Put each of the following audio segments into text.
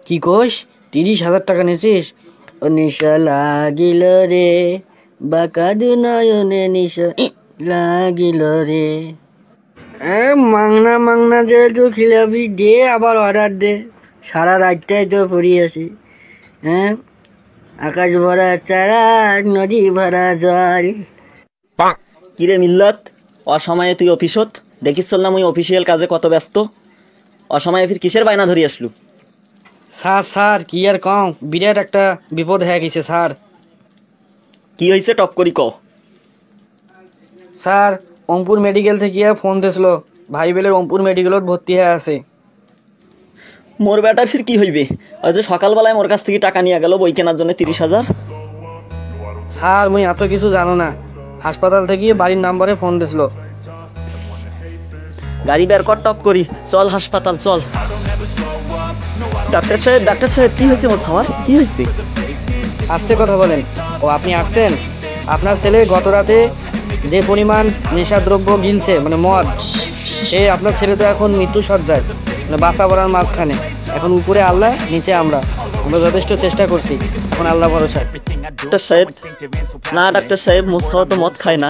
কি কোষ 30,000 টাকা নিয়েছিস? ও নিশা লাগিল রে বাঁকা দু নয়নে নিশা লাগিল রে। মাংনা মাংনা যে একটু খিলাবি দে, আবার অর্ডার দে। সারা রাতটাই তো পড়ি আছি। আকাশ ভরা চারা নদী ভরা জল। কিরে মিল্লাত, অসময়ে তুই অফিসত দেখিস চললাম ওই অফিসিয়াল কাজে কত ব্যস্ত। অসময়ে ফির কিসের বায়না ধরি আসলু? স্যার কি আর কম, বিরাট একটা বিপদ হয়ে গেছে স্যার। কি হয়েছে টপ করি ক। স্যার অঙ্কুর মেডিকেল থেকে ফোন দিয়েছিল, ভাই বেলের অঙ্কুর মেডিকেলত ভর্তি হয়ে আছে। মোর বেটার ফির কি হইবে? হয়তো সকালবেলায় মোর কাছ থেকে টাকা নিয়ে গেল বই কেনার জন্য 30,000। স্যার মুই এত কিছু জানো না, হাসপাতাল থেকে বাড়ির নাম্বারে ফোন দিয়েছিল। গাড়ি বের কর, টপ করি চল হাসপাতাল চল। ডাক্তার সাহেব কি হয়েছে মোর খাওয়ার, কি হয়েছে? আস্তে কথা বলেন। ও আপনি আসছেন? আপনার ছেলে গত রাতে যে পরিমাণ নেশাদ্রব্য গিলছে, মানে মদ, আপনার ছেলে তো এখন মৃত্যু সজ্জায়, মানে বাসা পড়ার মাঝখানে। এখন উপরে আল্লাহ, নিচে আমরা যথেষ্ট চেষ্টা করছি, এখন আল্লাহ ভরসা। ডাক্তার সাহেব না, ডাক্তার সাহেব মোর খাওয়া তো মদ খায় না।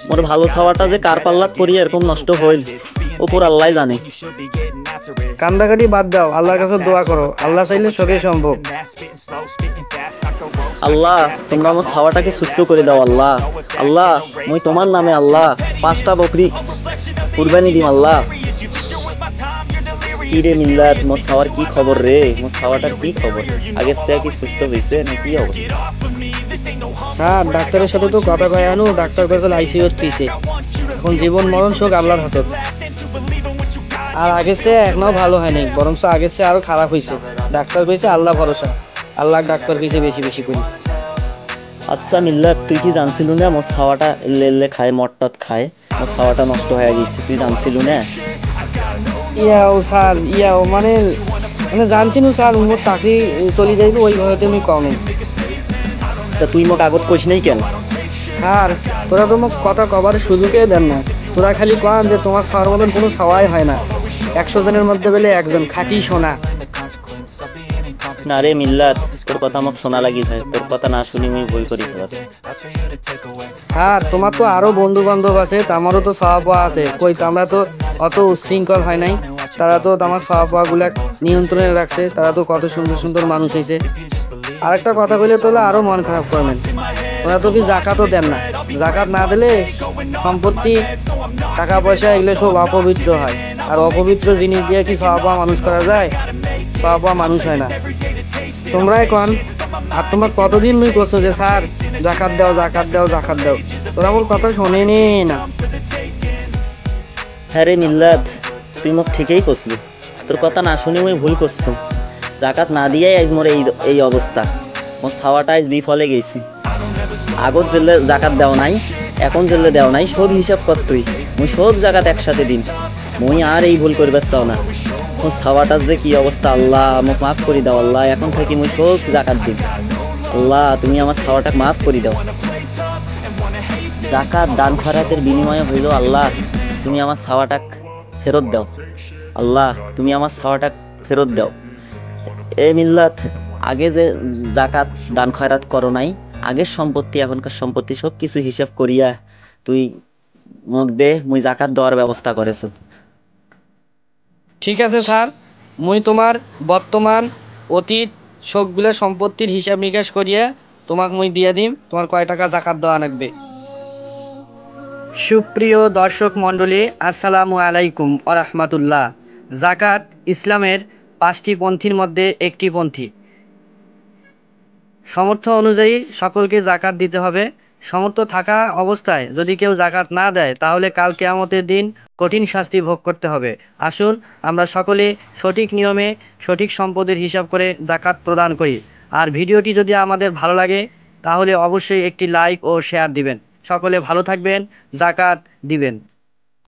মোর ভালো খাওয়াটা যে কার পাল্লাত পড়িয়ে এরকম নষ্ট হইল ওপর আল্লাহ জানে। কান্দাকাটি বাদ দাও, আল্লাহর কাছে দোয়া করো, আল্লাহ চাইলে সবই সম্ভব। আল্লাহ তোমরা আমার খাওয়াটাকে সুস্থ করে দাও। আল্লাহ আল্লাহ মুই তোমার নামে আল্লাহ 5টা বকরি কুরবানি দিম আল্লাহ। কি রে মিল্লাত, মোর খাওয়ার কি খবর রে? মোর খাওয়াটার কি খবর? আগের চেয়ে কি সুস্থ হয়েছে না কি অবস্থা? স্যার ডাক্তারের সাথে তো কথা কয়ে আনো, ডাক্তার কাছে আইসিইউ ফিসে। এখন জীবন মরণ শোক আল্লাহর হাতে। আর আগের চেয়ে এখনো ভালো হয় নাই, বরং আগের চেয়ে আরো খারাপ হয়েছে। ডাক্তার কইছে আল্লাহ ভরসা, আল্লাহ ডাক্তার কইছে বেশি বেশি করি। আচ্ছা মিল্লাত, তুই কি জানছিল না মোর খাওয়াটা এলে খায়, মটটত খায়, মোর খাওয়াটা নষ্ট হয়ে গেছে, তুই জানছিল না? স্যার মানে জানছি না স্যার, মোর চাকরি চলে যাইবে ওই ভয়তে আমি কম। তা তুই মোক আগত কইস নাই কেন? স্যার তোরা তো মোক কথা কবার সুযোগে দেন না। তোরা খালি কন যে তোমার ছাওয়ার মতন কোনো ছাওয়াই হয় না, 100 জনের মধ্যে বেলে একজন খাঁটি সোনা। না রে মিল্লাত, তোর কথা আমাকে শোনা লাগি যায়, তোর কথা না শুনি আমি ভুল করি। স্যার তোমার তো আরো বন্ধু বান্ধব আছে, আমারও তো ছাওয়া পাওয়া আছে, কই আমরা তো অত উচ্ছৃঙ্খল হয় নাই। তারা তো আমার ছাওয়া পাওয়া গুলা নিয়ন্ত্রণে রাখছে, তারা তো কত সুন্দর সুন্দর মানুষ হয়েছে। আরেকটা কথা বলে তোলা আরো মন খারাপ করবেন, ওরা তো কি জাকাতও দেন না। জাকাত না দিলে সম্পত্তি টাকা পয়সা এগুলো সব অপবিত্র হয়, আর অপবিত্র জিনিস দিয়ে কি ছাওয়া পাওয়া মানুষ করা যায়? ছাওয়া পাওয়া মানুষ হয় না। তোমরাই কন, আর তোমার কতদিন মুই করছো যে স্যার জাকাত দাও জাকাত দাও জাকাত দাও, তোরা আমার কথা শোনেনি না। হ্যাঁ রে মিল্লাত, তুই মোক ঠিকই করছিলি, তোর কথা না শুনি মুই ভুল করছো। জাকাত না দিয়াই আজ মোর এই অবস্থা। মোর খাওয়াটা আজ বিফলে গেছি। আগত জেলে জাকাত দেওয়া নাই, এখন জেলে দেওয়া নাই, সব হিসাব কর তুই। মুই সব জাকাত একসাথে দিন, মুই আর এই ভুল করবার চাও না। মোর খাওয়াটার যে কি অবস্থা, আল্লাহ মোক মাফ করে দাও আল্লাহ। এখন থেকে মুই সব জাকাত দিন আল্লাহ, তুমি আমার খাওয়াটাকে মাফ করে দাও। জাকাত দান খয়রাতের বিনিময়ে হইল আল্লাহ তুমি আমার খাওয়াটাক ফেরত দাও। আল্লাহ তুমি আমার খাওয়াটাক ফেরত দাও। এ মিল্লাত, আগে যে জাকাত দান খয়রাত করো নাই, আগের সম্পত্তি এখনকার সম্পত্তি সব কিছু হিসাব করিয়া তুই মোক দে, মুই জাকাত দেওয়ার ব্যবস্থা করেছো। ঠিক আছে স্যার, মুই তোমার বর্তমান অতীত সবগুলো সম্পত্তির হিসাব নিকাশ করিয়া তোমাক মুই দিয়ে দিম, তোমার কয় টাকা জাকাত দেওয়া লাগবে। সুপ্রিয় দর্শক মণ্ডলী, আসসালামু আলাইকুম ওয়া রাহমাতুল্লাহ। জাকাত ইসলামের 5টি পন্থীর মধ্যে একটি পন্থী। সামর্থ্য অনুযায়ী সকলকে জাকাত দিতে হবে। সামর্থ্য থাকা অবস্থায় যদি কেউ জাকাত না দেয়, তাহলে কাল কিয়ামতের দিন কঠিন শাস্তি ভোগ করতে হবে। আসুন আমরা সকলে সঠিক নিয়মে সঠিক সম্পদের হিসাব করে জাকাত প্রদান করি। আর ভিডিওটি যদি আমাদের ভালো লাগে তাহলে অবশ্যই একটি লাইক ও শেয়ার দিবেন। সকলে ভালো থাকবেন, জাকাত দিবেন।